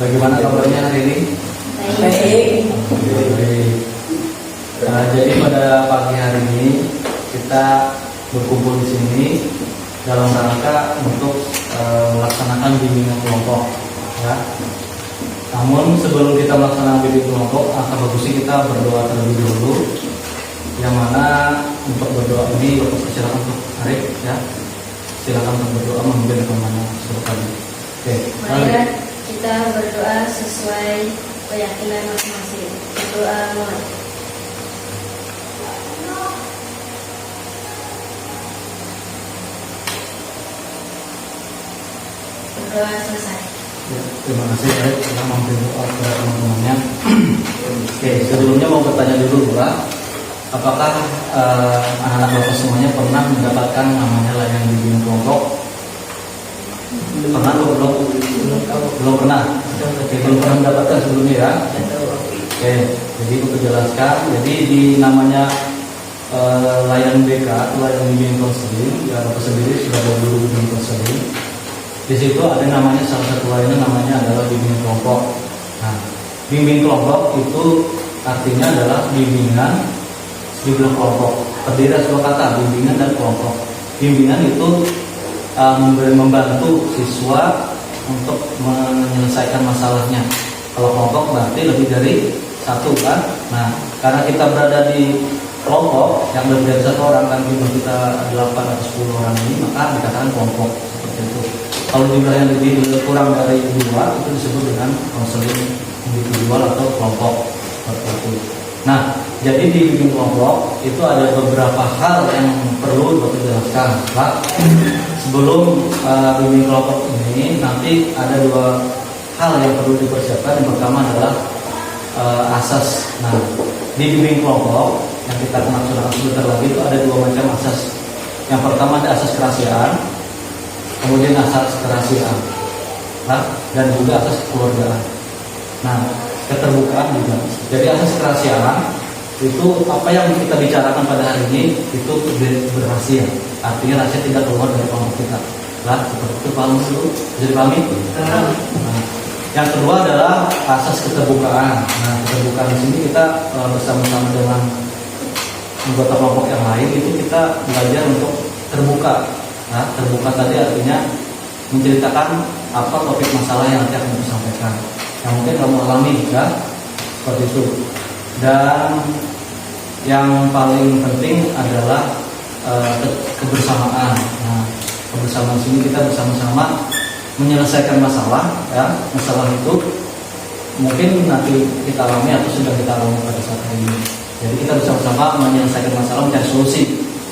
Bagaimana kabarnya hari ini? Baik. Baik. Jadi pada pagi hari ini kita berkumpul di sini dalam rangka untuk melaksanakan bimbingan kelompok. Ya. Namun sebelum kita melaksanakan bimbingan kelompok, angka bagusnya kita berdoa terlebih dahulu. Yang mana untuk berdoa ini Bapak silakan untuk Arif, ya. Silakan untuk berdoa memimpin kemana seperti. Oke. Marilah kita berdoa sesuai keyakinan masing-masing. Berdoa mulai. Berdoa selesai. Ya, terima kasih Arif telah memimpin doa kepada teman-temannya. Oke, sebelumnya mau bertanya dulu Pak, apakah anak-anak Bapak semuanya pernah mendapatkan namanya layanan bimbingan kelompok? Pernah atau belum? Belum pernah. Oke, belum pernah mendapatkan sebelumnya ya. Oke, jadi untuk jelaskan, jadi di namanya layanan BK atau layanan bimbingan konseling, ya Bapak sendiri sudah berguru bimbingan konseling. Di situ ada namanya salah satu layanan namanya adalah bimbingan kelompok. Nah, bimbingan kelompok itu artinya adalah bimbingan kelompok. Terdiri dari dua kata, bimbingan dan kelompok. Bimbingan itu membantu siswa untuk menyelesaikan masalahnya. Kalau kelompok berarti lebih dari satu kan. Nah, karena kita berada di kelompok yang lebih dari satu orang kan, jumlah kita 8 atau 10 orang ini, maka dikatakan kelompok seperti itu. Kalau jumlah yang lebih kurang dari 2 itu disebut dengan konseling individual atau kelompok seperti itu. Nah, jadi di bimbingan kelompok itu ada beberapa hal yang perlu Bapak jelaskan, Pak. Sebelum bimbingan kelompok ini nanti ada 2 hal yang perlu dipersiapkan. Yang pertama adalah asas. Nah, di bimbingan kelompok yang kita kenal sebentar lagi itu ada 2 macam asas. Yang pertama ada asas kerahasiaan, kemudian asas kerahasiaan, nah, dan juga asas kekeluargaan. Nah, keterbukaan juga. Jadi asas kerahasiaan itu apa yang kita bicarakan pada hari ini itu berrahasia. Artinya rahasia tidak keluar dari kelompok kita. Nah, seperti itu paham dulu. Bisa dipahami? Nah, yang kedua adalah asas keterbukaan. Nah, keterbukaan di sini kita bersama-sama dengan anggota kelompok yang lain itu kita belajar untuk terbuka. Nah, terbuka tadi artinya menceritakan apa topik masalah yang nanti akan disampaikan, yang mungkin kamu alami, ya, seperti itu. Dan yang paling penting adalah kebersamaan. Nah, kebersamaan sini kita bersama-sama menyelesaikan masalah, ya. Masalah itu mungkin nanti kita alami atau sudah kita alami pada saat ini. Jadi kita bersama-sama menyelesaikan masalah, mencari solusi.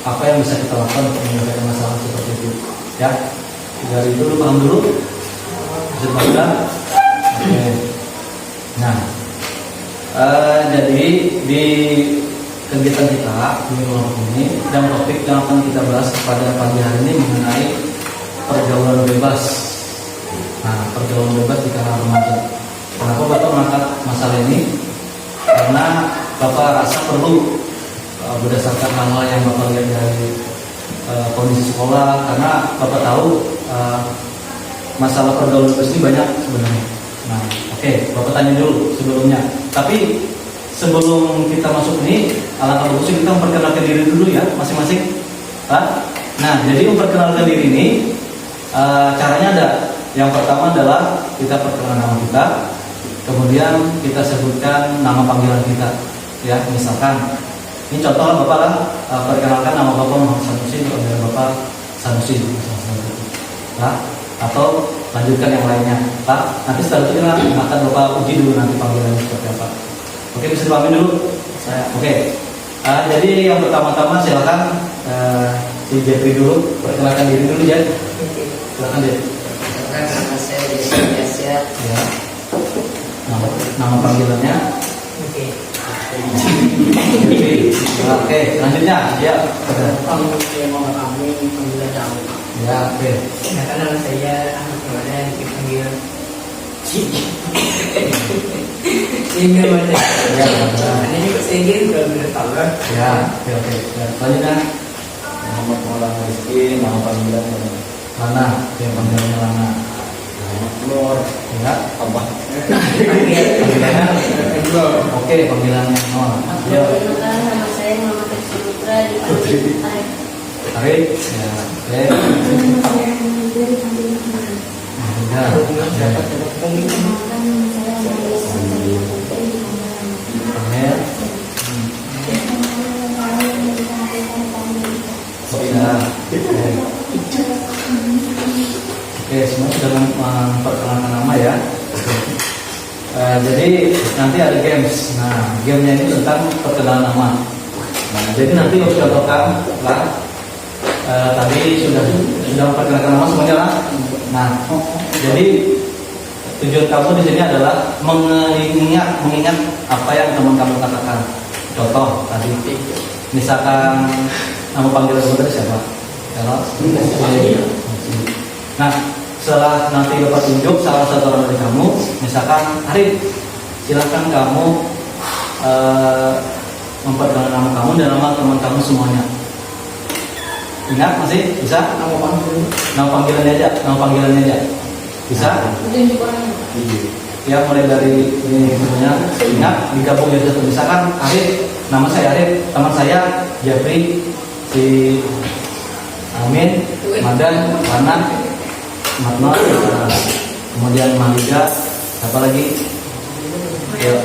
Apa yang bisa kita lakukan untuk menyelesaikan masalah seperti itu, ya. Dari dulu paham dulu. Bisa baca. Oke. Nah, jadi di kegiatan kita di kelompok ini dan topik yang akan kita bahas pada pagi hari ini mengenai pergaulan bebas. Nah, pergaulan bebas di kalangan remaja. Kenapa Bapak mengangkat masalah ini? Karena Bapak rasa perlu berdasarkan hal-hal yang Bapak lihat dari kondisi sekolah, karena Bapak tahu masalah pergaulan bebas ini banyak sebenarnya. Nah, oke, Bapak tanya dulu sebelumnya. Tapi sebelum kita masuk ini, alangkah bagusnya kita memperkenalkan diri dulu ya, masing-masing. Nah, jadi memperkenalkan diri ini caranya ada. Yang pertama adalah kita perkenalkan nama kita, kemudian kita sebutkan nama panggilan kita. Ya, misalkan ini contoh lah Bapak lah, perkenalkan nama Bapak Muhammad Sanusi, panggilan Bapak Sanusi, nah, atau lanjutkan yang lainnya, Pak. Nanti setelah itu kita akan Bapak uji dulu nanti panggilannya seperti apa. Oke, bisa dipahami dulu? Oke. Jadi yang pertama-tama silakan si Jeffrey dulu, perkenalkan diri dulu ya. Silakan Jeffrey. Nama saya Jeffrey. Ya. Nama panggilannya. Oke, selanjutnya ya. Ya, oke. Nama saya Ahmad Ramadan, dipanggil Sehingga banyak. Ya, ini juga sehingga udah tahu kan? ya, oke. Selanjutnya Muhammad Maulana Rizky, nama panggilannya Lana, yang panggilannya Lana. Nur, ya, apa? Oke, panggilannya Noah. Ya. Perkenalkan, nama saya Muhammad Rizky Putra dipanggil Arif. Arif. Ya. Oke. Nama saya Muhammad dipanggil Ahmad. Ya. Dapat pemimpin. Perkenalkan, nama saya Muhammad Rizky Putra dipanggil Ahmad. Amin. Ya. Oke, semua sudah memperkenalkan nama ya. Jadi nanti ada games. Nah, gamenya ini tentang perkenalan nama. Nah, jadi nanti harus contohkan lah. Tadi sudah memperkenalkan nama semuanya lah. Nah, jadi tujuan kamu di sini adalah mengingat apa yang teman kamu katakan. Contoh tadi, misalkan nama panggilan kamu tadi siapa? Kalau nah, setelah nanti Bapak tunjuk salah satu orang dari kamu, misalkan Arif, silakan kamu memperkenalkan nama kamu dan nama teman kamu semuanya. Ingat masih bisa? Nama panggilannya aja. Bisa? Tunjuk orangnya. Ya, mulai dari ini semuanya. Ingat digabung jadi satu. Misalkan Arif, nama saya Arif, teman saya Jeffrey, si Amin, Madan, Lana, Matnor, kemudian Malika, apa lagi?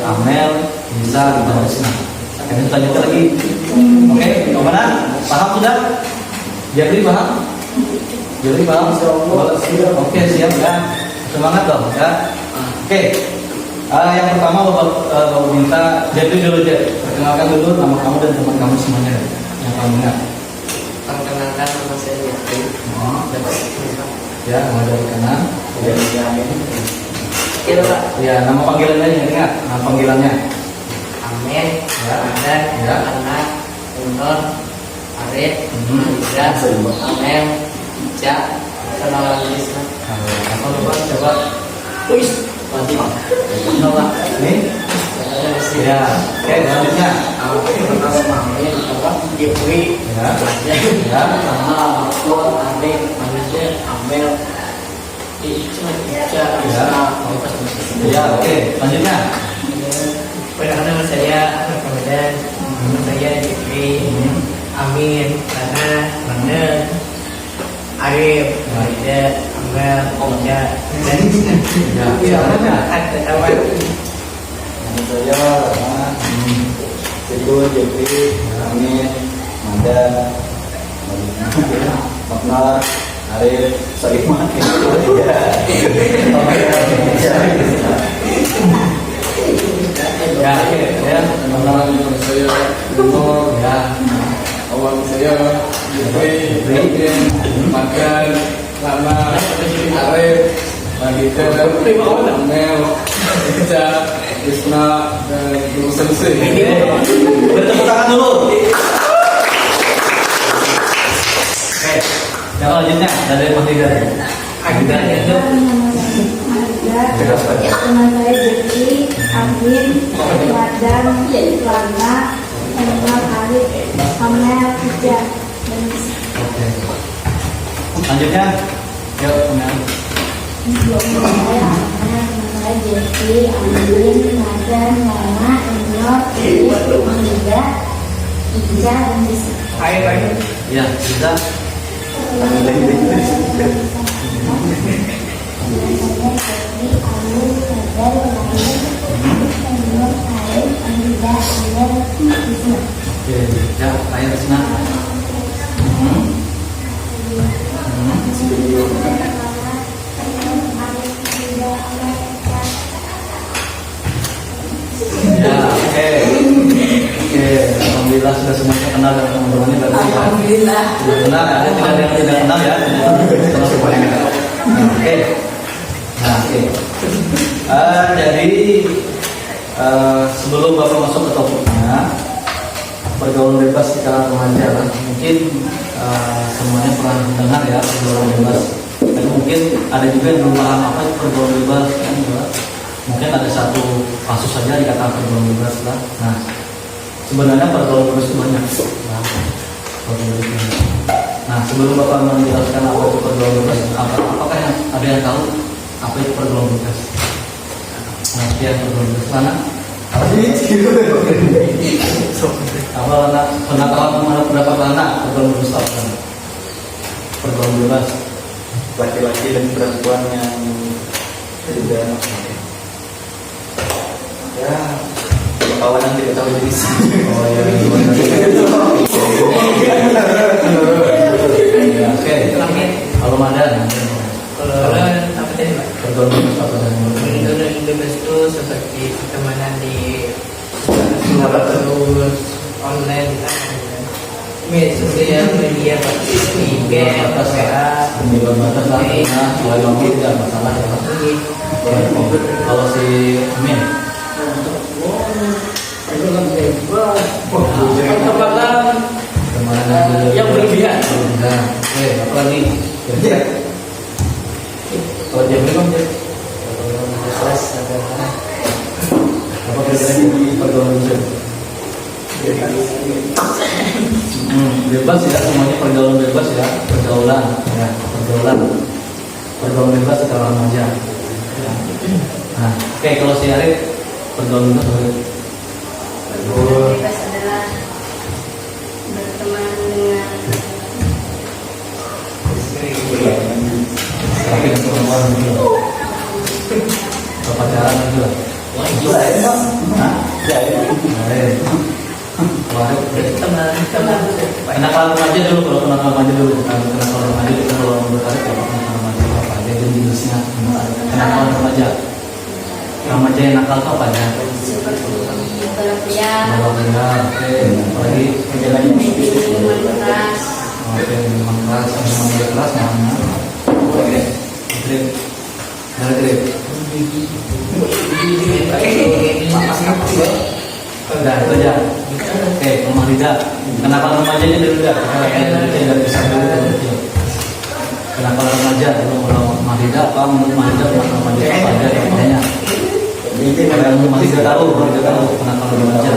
Amel, Nisa, gitu Risna. Ini lanjutkan lagi. Oke, kemana? Paham sudah? Jadi paham? Jadi paham? Oke, siap ya. Semangat dong ya. Oke. Yang pertama Bapak minta jadi dulu aja. Perkenalkan dulu nama kamu dan teman kamu semuanya yang kamu ingat. Perkenalkan, nama saya Jeffrey. Dapat pemimpin. Ya, mulai dari kanan. Iya Pak. Ya, nama panggilannya yang ingat. Nama panggilannya. Amin, Ya. Ramadan, Ya. Anak, Unor, Arif, Malika, Amel, Ica, sama Risna. Apa lupa? Coba. Wih, mati. Nova. Ini. Ya. Oke, selanjutnya. Amin, apa? Jeffrey. Ya. Ya. Sama aku, Arif, Manusia, Amel, Ica, Risna. Ya, oke. Selanjutnya. Perkenalkan, nama saya Ahmad Ramadan. Nama saya Jeffrey. Amin, Rana, Manuel, Arif, Malika, Amel, Ica, dan Risna. Ya. Ya, Selanjutnya. ada kawan. Nama saya Rama, Teguh, Jeffrey, Amin, Manda, Maknar, Arif, Soiman. Ya, oke. Ya. Nama saya Bruno, Ya. awal saya Jeffrey, Makan, Lama, Arif, Magita, Amel, Ica, Risna, dan Guru Sensei. Bertepuk tangan dulu. Oke. Yang selanjutnya dari Mas Tiga. Agda itu Teman saya Jeffrey, Amin, Madan, Lana, Enor, Arif, Amel, Ica, dan Nisa. Oke. Selanjutnya, yuk Amel. Teman saya Jeffrey, Amin, Madan, Lana, Enor, Arif, Malika, Ica, dan Nisa. Ayo. Ya, bisa. Oke, ya, ayo Risna. Ya, oke. Oke, alhamdulillah sudah semuanya kenal dengan teman-temannya berarti ya. Alhamdulillah. Sudah kenal, ada tidak ada yang tidak kenal ya. Kenal semuanya. Nah, oke. Nah, oke. Jadi sebelum Bapak masuk ke topiknya, pergaulan bebas di kalangan remaja lah. Mungkin semuanya pernah dengar ya pergaulan bebas. Dan mungkin ada juga yang belum paham apa itu pergaulan bebas kan, juga. Mungkin ada satu kasus saja dikatakan pergaulan bebas lah. Nah, sebenarnya pergaulan bebas itu banyak. Nah, sebelum Bapak menjelaskan apa itu pergaulan bebas, apakah ada yang tahu apa itu pergaulan bebas? Nah, yang pergaulan bebas mana? Apa anak penakalan mana pendapat anak pergaulan bebas kan? Pergaulan bebas Laki-laki dan perempuan yang juga ya kawanan tidak tahu jenis. oh ya oke kalau Madan Kalau apa tadi Pak? pergaulan bebas apa dan Pergaulan bebas itu seperti pertemanan di terus online sosial media di game batas WA pembebasan batas lah karena selain waktu tidak masalah ya. Kalau si Amin pertemanan kemana yang berlebihan. oke apa lagi kalau dia belum dia Kelas adalah apa kira-kira di pergaulan bebas ya semuanya pergaulan bebas ya pergaulan bebas secara remaja nah oke kalau si Arif pergaulan bebas Pergaulan bebas adalah berteman dengan tapi untuk orang gitu atau pacaran gitu lah kenakalan remaja dulu kalau kenakalan remaja dulu kenakalan remaja kita kalau bertarik kalau kenakalan remaja apa aja dan jenisnya kenakalan remaja yang nakal itu apa aja seperti balap liar, balap liar oke apalagi minuman keras, oke minuman keras mana oke trip dari trip udah itu aja oke rumah Rida kenapa remajanya dulu dah kita bisa dulu kenapa remaja dulu kalau rumah Rida apa menurut Rida kenapa remaja apa aja contohnya kalau masih tidak tahu kenapa remaja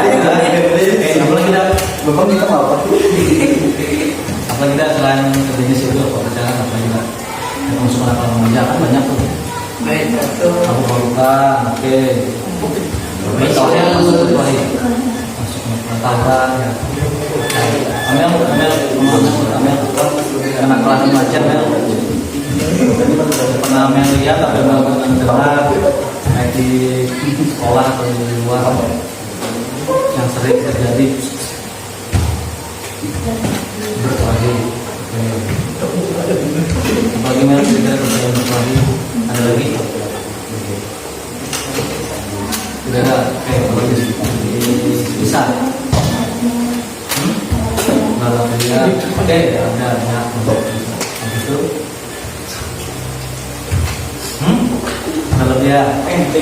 pacaran, apalagi dah Bapak minta apa? apalagi dah selain kerjanya situ apa pacaran apa juga yang masuk kenapa remaja kan banyak tuh aku lupa oke soalnya masuk ke tuai masuk ke pengetahuan ya Amel karena kelas remaja Mel pernah Mel lihat atau Mel pernah dengar kayak di sekolah atau di luar yang sering terjadi berkelahi bagi Mel kita terjadi berkelahi ada lagi tidak ada kalau bisa kalau dia oke ada itu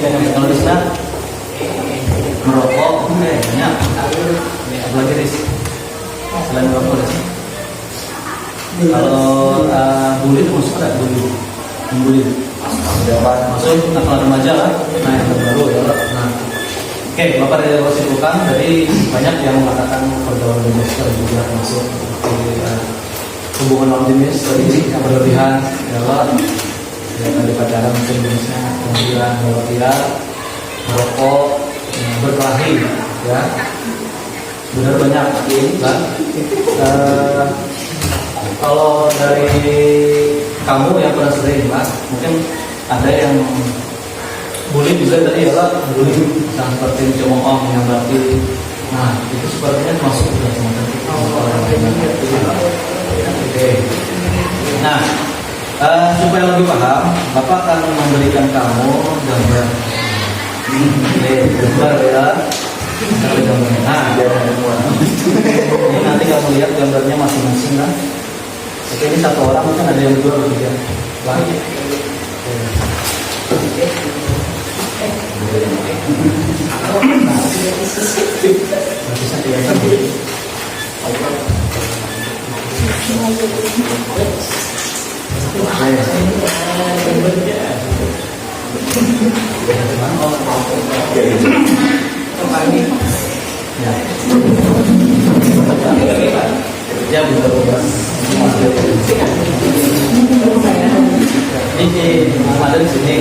kalau dia kalau bisa merokok banyak apalagi Riz selain merokok Riz kalau bully itu masuk ada bully masuk nakal remaja lah nah yang terbaru ya nah oke Bapak dari Wasipukan dari banyak yang mengatakan pergaulan bebas juga masuk hubungan lawan jenis tadi yang berlebihan adalah ya tadi pacaran mungkin jenisnya kemudian berlebihan merokok berkelahi ya benar banyak kan kalau dari kamu yang pernah sering mas mungkin ada yang bully juga tadi ya bully yang seperti cemooh yang berarti nah itu sepertinya masuk sudah semacam itu oke nah supaya lebih paham Bapak akan memberikan kamu gambar gambar ya nah ini nanti kamu lihat gambarnya masing-masing kan oke ini satu orang mungkin ada yang dua atau tiga lagi bisa kelihatan ya betul. Ini ada di sini.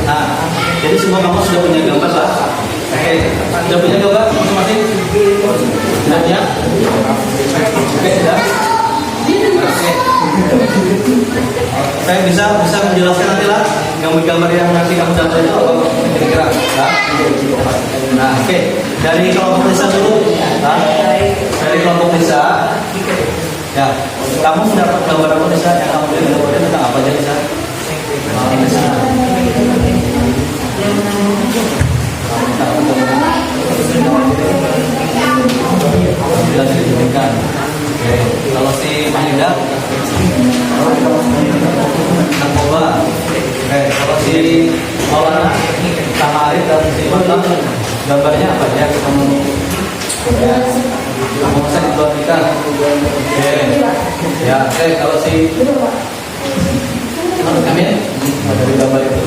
Nah, jadi semua kamu sudah punya gambar lah. Oke, sudah punya gambar masing-masing? Sudah punya? Oke, sudah. Oke. Saya bisa menjelaskan nanti lah gambar-gambar yang nanti kamu dapat itu apa kira-kira? Nah, oke. Dari kelompok desa dulu. Nah, dari kelompok desa. Ya, kamu mendapat gambar apa desa yang kamu beli tentang apa aja desa? Desa. Jelas ditunjukkan. Oke, kalau si Mahinda narkoba. Oke, kalau si Maulana sama Arif dan si Batam gambarnya apa aja kamu? Ya, kamu bisa dibuatkan. Oke, ya, oke, kalau si Amin dari gambar itu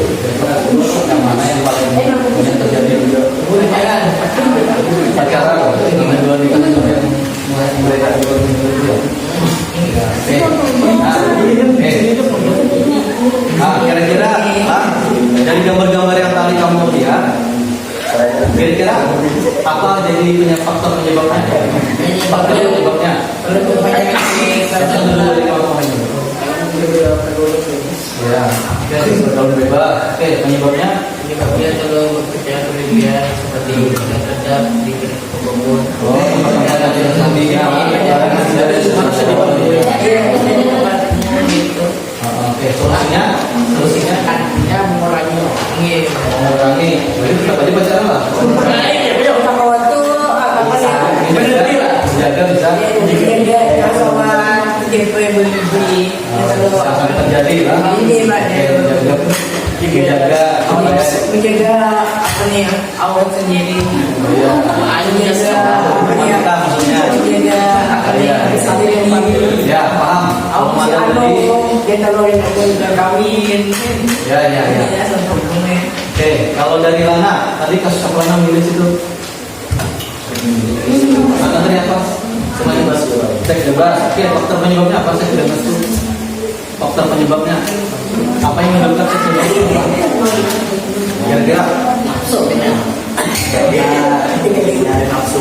yang mana yang paling banyak terjadi pacaran dengan dua nikah yang mereka kira-kira dari gambar-gambar yang tadi kamu lihat kira-kira apa jadi faktor penyebabnya? Faktor penyebabnya ya, pergaulan bebas. Oke, penyebabnya kalau bekerja berlebihan seperti terhadap di pembangun. oh, pertanyaan yang tadi ya, oke, solusinya artinya mengurangi. Jadi kita pacaran lah. Menjaga bisa. Sampai terjadi lah. Menjaga apa nih awal sendiri. Kita maksudnya. Ya, paham. Ya. Oke, kalau dari Lana, tadi kasus apa Lana milih situ? Lana tadi apa? Semuanya bebas. Seks bebas. Oke, faktor penyebabnya apa? Seks bebas itu. Faktor penyebabnya apa yang menyebabkan seks bebas itu? Kira-kira? nafsu.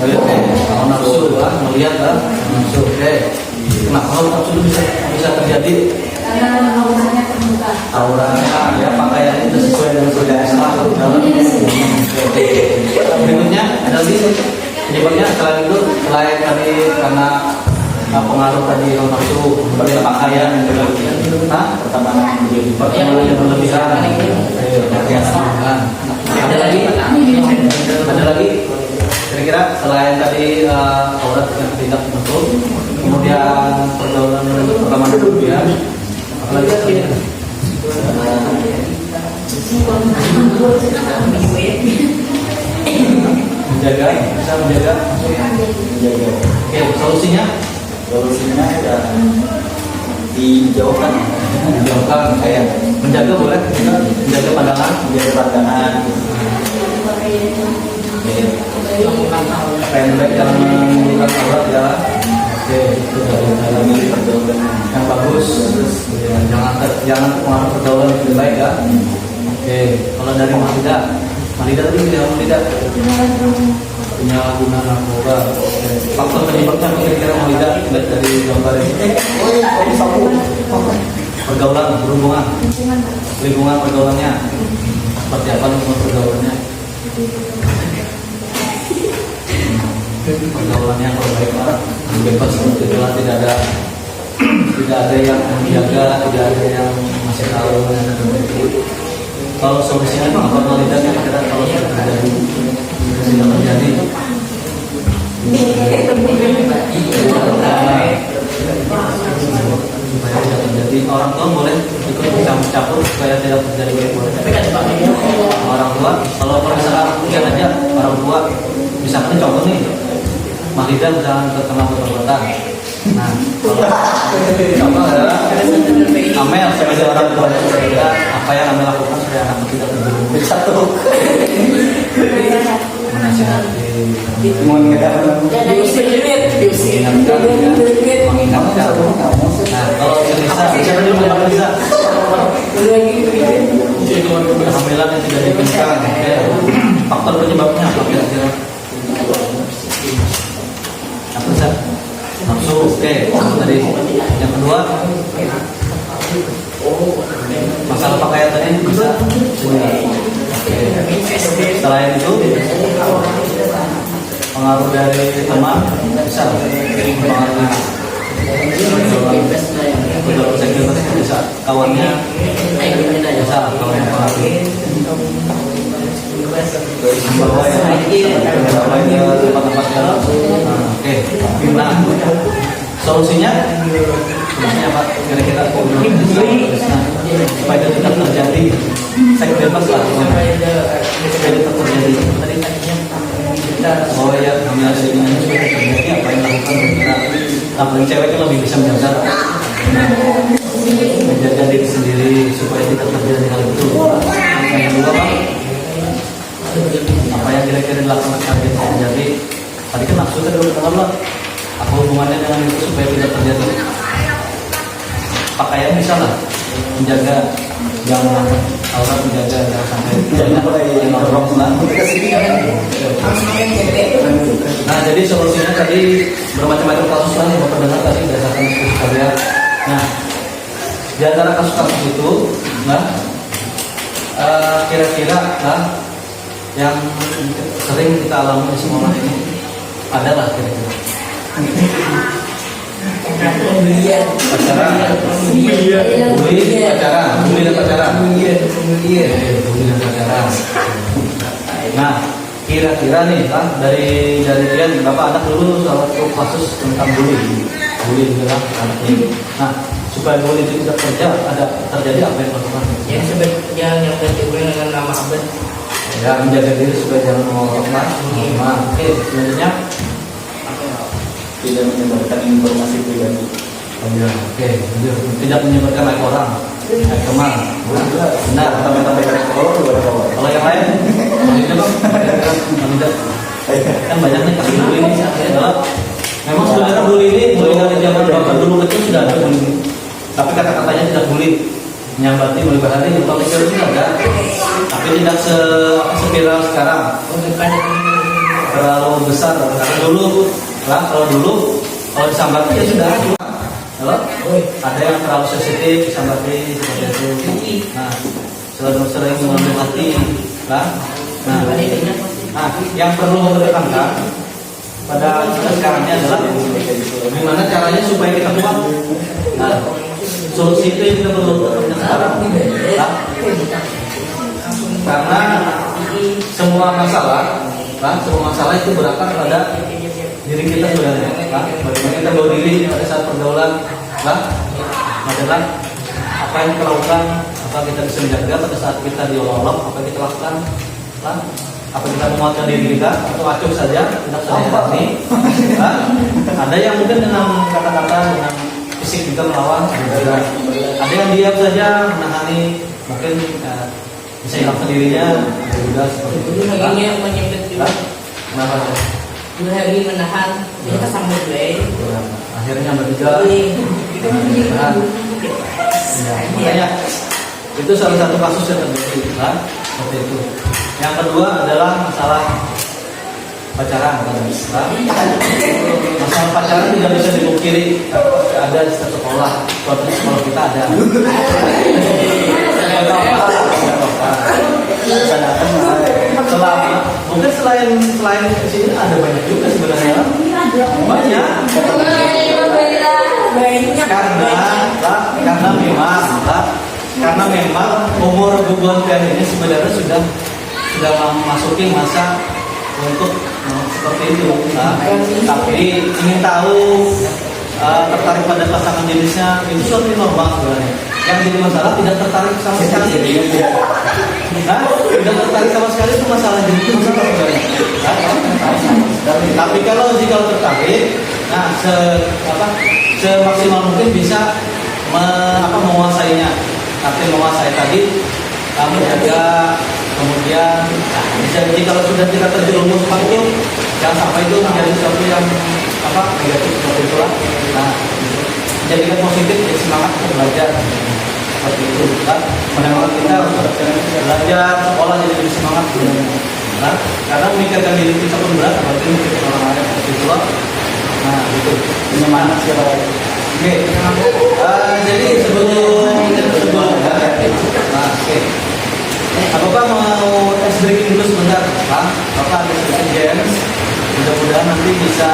Kalau nafsu lah, melihat lah nafsu. Oke. Kenapa kalau nafsu itu bisa terjadi? Karena auranya terbuka. Auranya ya pakaian itu sesuai dengan budaya Islam. Berikutnya ada lagi penyebabnya selain itu selain tadi karena pengaruh tadi nafsu seperti pakaian yang berlebihan. Pertemanan yang berlebihan. Ada lagi kira-kira selain tadi aurat yang tidak menutup, kemudian pergaulan pertemanan berlebihan, apalagi menjaga. Oke, solusinya Ya dijauhkan kayak menjaga boleh, menjaga pandangan. Pendek jangan menggunakan aurat ya. Oke, itu dari pergaulan yang bagus. Jangan pengaruh pergaulan yang lebih baik ya. Oke, kalau dari Malida tadi tidak penyalahgunaan narkoba. Faktor penyebabnya kira-kira Malida dari gambar ini. Pergaulan, berhubungan, lingkungan pergaulannya seperti apa lingkungan pergaulannya? Pergaulan yang baik lah, bebas seperti itulah, tidak ada yang menjaga, tidak ada yang masih tahu dan sebagainya. Kalau solusinya itu apa Malida kira-kira kalau sudah terjadi? Sudah terjadi. Supaya tidak terjadi, orang tua boleh ikut campur supaya tidak terjadi boleh. Tapi kan orang tua, kalau misalkan lihat aja orang tua, misalkan contoh nih, Malida misalkan terkena kotor-kotor. Nah, kalau adalah Amel sebagai orang tua apa yang Amel lakukan supaya anak tidak terjadi? menasihati, mengingatkan. Nah, kalau Elisa, siapa dulu yang Elisa? Kehamilan yang tidak diinginkan. Faktor penyebabnya apa kira-kira? Apa sih? Nafsu. Oke, tadi. Yang kedua, masalah pakaian tadi bisa. Oke. Selain itu, pengaruh dari teman bisa mempengaruhi. Kalau seksualitas bisa kawannya bisa kawannya pengaruhi. Bawa yang tempat-tempat dalam. Oke. Nah, solusinya apa? Kira-kira supaya itu tidak terjadi. Saya bebas lah. Supaya itu terjadi. Oh ya, kami ada ini supaya terjadi apa yang dilakukan kita. Apalagi cewek kan lebih bisa menjaga diri sendiri supaya tidak terjadi hal itu. Yang kedua, Bang, apa yang kira-kira dilakukan saat itu terjadi? Tadi kan nafsu tadi udah Allah. Apa hubungannya dengan itu supaya tidak terjadi? Pakaian bisa lah menjaga jangan aurat, menjaga jangan sampai yang normal lah. Nah, jadi solusinya tadi bermacam-macam kasus lah yang Bapak dengar tadi berdasarkan diskusi kalian. Nah, di antara kasus-kasus itu, nah, kira-kira lah yang sering kita alami di semua orang ini adalah kira-kira pacaran, bully dan pacaran. Nah, kira-kira nih kan dari Dian, Bapak anak dulu salah satu kasus tentang bully juga anak ini. Nah, supaya bully itu tidak terjadi apa yang dilakukan? Yang terjadi dengan nama Abed. Ya, menjaga diri supaya jangan mengorbankan. Oke, selanjutnya tidak menyebarkan informasi pribadi. oh iya, oke, tidak menyebarkan aib orang, aib teman. Benar, kalau yang lain, tidak. Kan banyak nih kasus bully ini adalah memang sebenarnya bully ini mulai dari zaman Bapak dulu kecil sudah ada bully, tapi kata-katanya tidak bully, menyambati, melibahari, kalau kecil sudah ada, tapi tidak seviral sekarang, terlalu besar. Karena dulu lah, kalau disambati ya sudah. Kalau ada yang terlalu sensitif disambati seperti itu. Nah, sering mengambil hati lah. Nah, yang perlu ditekankan pada sekarang ini adalah gimana caranya supaya kita kuat. Nah, solusi itu yang kita perlu sekarang. Nah, karena semua masalah itu berakar pada diri kita sebenarnya. Bagaimana kita bawa diri pada saat pergaulan, adalah apa yang kita lakukan, apa kita bisa menjaga pada saat kita diolok-olok, apa yang kita lakukan, apa kita menguatkan diri kita atau acuh saja, tidak sadar ini. Ada yang mungkin dengan kata-kata, dengan fisik kita melawan, ada yang diam saja menangani, mungkin bisa hilang sendirinya, juga seperti itu. Kenapa? Dua hari menahan, kita sambut baik. Akhirnya bertiga. Makanya itu salah satu kasus yang terjadi, seperti itu. Yang kedua adalah masalah pacaran. Masalah pacaran tidak bisa dipungkiri. Ada di satu sekolah, suatu sekolah kita ada. Selama mungkin selain di sini ada banyak juga sebenarnya. Banyak. Karena memang umur hubungan kalian ini sebenarnya sudah memasuki masa untuk seperti itu. Tapi ingin tahu tertarik pada pasangan jenisnya itu suatu normal sebenarnya. Yang jadi masalah tidak tertarik sama sekali. Tidak tertarik sama sekali itu masalah jenis masalah sebenarnya. Tapi kalau tertarik, semaksimal mungkin bisa menguasainya. Tapi menguasai tadi kamu jaga, kemudian jadi kalau sudah kita terjerumus seperti itu, jangan sampai itu menjadi sesuatu yang negatif seperti itulah. Nah, jadikan positif, jadi semangat untuk belajar seperti itu kan. Menambah kita harus belajar sekolah jadi lebih semangat. Nah, karena memikirkan diri kita pun berat, berarti memikirkan orang lain seperti itu lah. Nah, itu semangat siapa lagi? Oke, jadi sebelum nah, oke. Bapak mau tes breaking dulu sebentar, Pak. Bapak ada sedikit James. Mudah-mudahan nanti bisa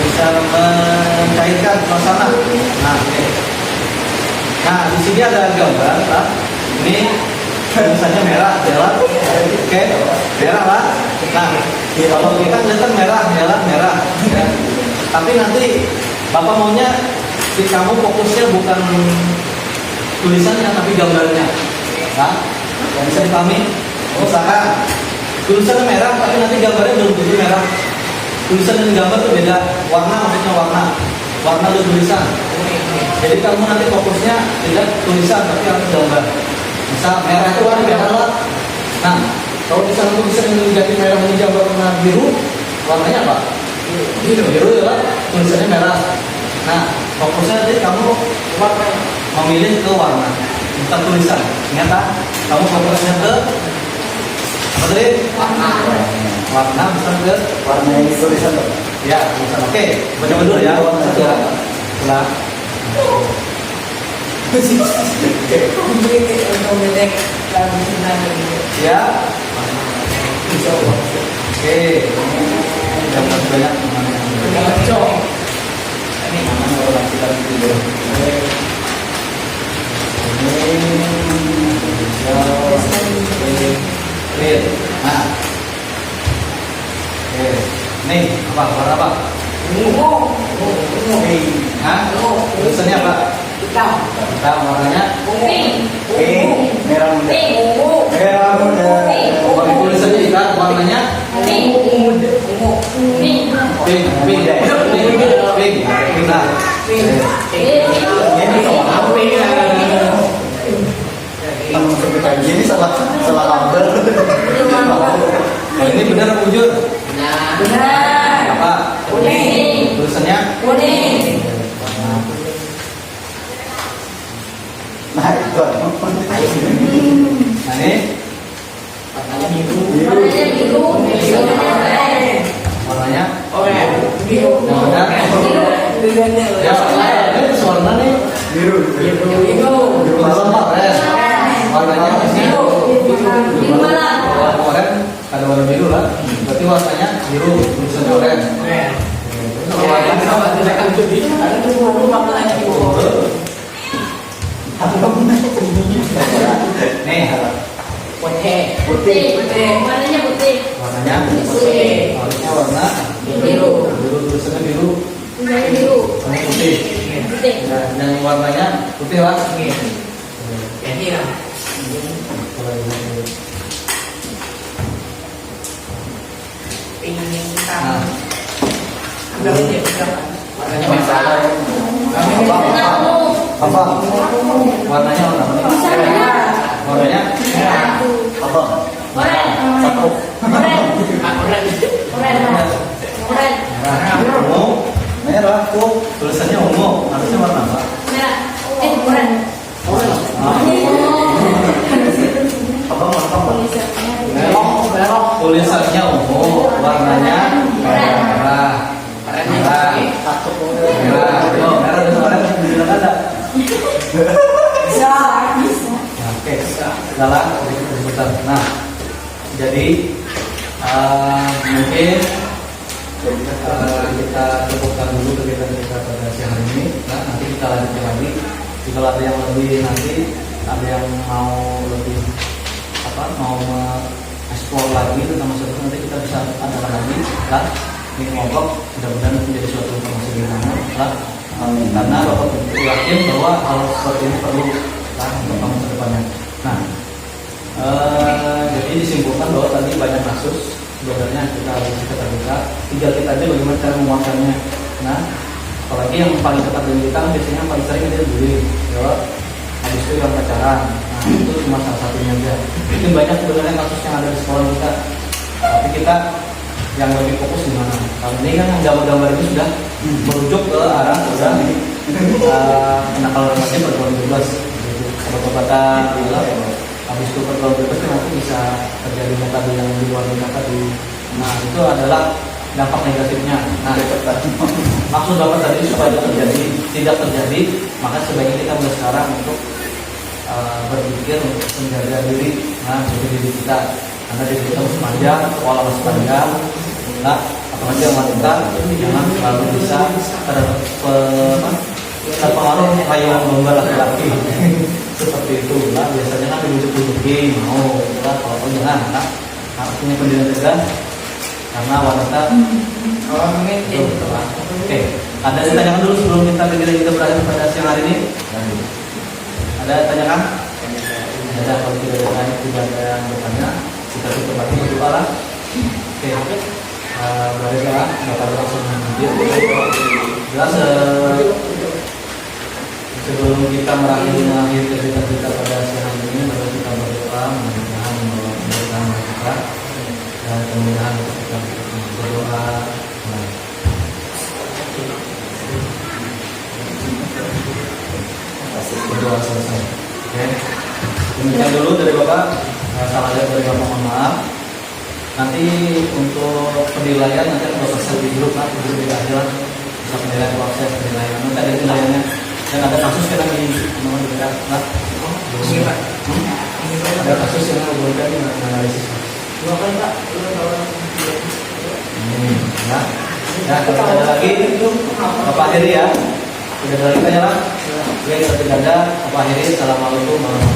bisa mencairkan suasana. Nah, oke. Nah, di sini ada gambar, Pak. Ini misalnya merah, jalan, oke, merah lah. Nah, kalau kita kelihatan merah. Ya. Tapi nanti Bapak maunya kamu fokusnya bukan tulisannya tapi gambarnya. Nah, bisa dipahami? Misalkan tulisannya merah tapi nanti gambarnya belum tentu merah. Tulisan dan gambar itu beda. Warna maksudnya warna dan tulisan. Jadi kamu nanti fokusnya tidak tulisan tapi harus gambar. Misal merah itu warna merah. Nah, kalau misalnya tulisan yang diganti merah menjadi gambar warna biru, warnanya apa? Biru ya Pak, tulisannya merah. Nah, fokusnya nanti kamu memilih ke warna, bukan tulisan. Ingat tak? Kamu fokusnya ke apa tadi? Warna bukan ke Warna yang tulisan Pak. ya, tulisan. Oke, baca dulu ya. Setelah ya. Oke. Jangan banyak. Ini namanya orang kita itu. Clear. Nah. Oke. Nih, warna apa? Hah? Tulisannya apa? Hitam warnanya? Merah muda. Merah muda. Warna tulisannya hitam, warnanya? Pink. Nah. Ini salah label. Ini benar apa jujur? Benar. Apa? Tulisannya? Nah, itu. Nah ini warnanya? Biru. Yang benar? Ya, ini warna nih. Biru. Warna orange. Warnanya warna orange, ada warna biru lah. Berarti warnanya biru, tulisannya orange. Kalau warna nih Putih. Warnanya putih. warnanya Putih. harusnya warna Biru. tulisannya biru, Warnanya biru. warna putih. Putih. Nah, yang warnanya putih lah. Nah, warnanya merah. Apa? Warnanya warna apa? Warnanya Apa? Satu. merah. Ungu. Merah. Tulisannya ungu. Harusnya warna apa? Merah. Oranye. Ah, Apa? tulisannya ungu. Warnanya merah. Merah. Merah dan orange bilang ada. Nah, oke, salah. Nah, jadi mungkin kita cukupkan dulu kegiatan kita pada siang hari ini. Nah, nanti kita lanjutkan lagi. Jika ada yang lebih nanti, ada yang mau lebih mau explore lagi tentang masalah itu, nanti kita bisa adakan lagi. Lah, ini kelompok mudah-mudahan menjadi suatu informasi yang kamu. Lah, karena Bapak yakin bahwa hal seperti ini perlu lah untuk kamu ke depannya. Nah, jadi disimpulkan bahwa tadi banyak kasus sebenarnya kita harus terbuka. Tinggal kita aja bagaimana cara menguasainya. Nah, apalagi yang paling dekat dengan kita biasanya yang paling sering dia bully, ya. Habis itu yang pacaran. Nah, itu cuma salah satunya aja. Mungkin banyak sebenarnya kasus yang ada di sekolah kita, tapi kita yang lebih fokus di mana? Kalau ini kan yang gambar-gambar itu sudah merujuk ke arah udah kenakalan remaja pergaulan bebas, obat-obatan, habis itu pergaulan bebas itu nanti bisa terjadinya tadi yang di luar nikah tadi. Nah itu adalah dampak negatifnya. Nah maksud bapak tadi supaya itu terjadi, tidak terjadi, maka sebaiknya kita mulai sekarang untuk berpikir untuk menjaga diri, nah menjaga diri kita, karena diri kita masih panjang, sekolah masih panjang, nah apalagi yang wanita jangan selalu bisa terpengaruh kayak lomba laki-laki seperti itu. Nah biasanya kan dibujuk-bujukin mau, nah kalau jangan, nah punya pendidikan tegas karena wanita. Oke, ada yang tanyakan dulu sebelum kita berakhir pada siang hari ini. Ada tanyakan? Ada, kalau tidak ada yang bertanya, kita tutup lagi berdoa lah. Oke, berarti kan Bapak langsung jelas sebelum kita mengakhiri cerita pada siang hari ini, mari kita berdoa mudah-mudahan membawa keberkahan kita dan kemudahan kita berdoa. Berdoa selesai. Oke. Demikian dulu dari Bapak. Salah lihat dari Bapak, mohon maaf. Nanti untuk penilaian nanti akan Bapak share di grup, nanti di grup akhir bisa penilaian proses penilaian. Nanti ada penilaiannya dan ada kasus yang lagi mau diberikan. Ada kasus yang mau diberikan analisis. Dua kali Pak. Ya. Ya, kalau ada lagi Bapak akhiri ya. Tidak ada lagi tanya lah. Ya, kalau tidak ada, Bapak akhiri. Assalamualaikum warahmatullahi wabarakatuh.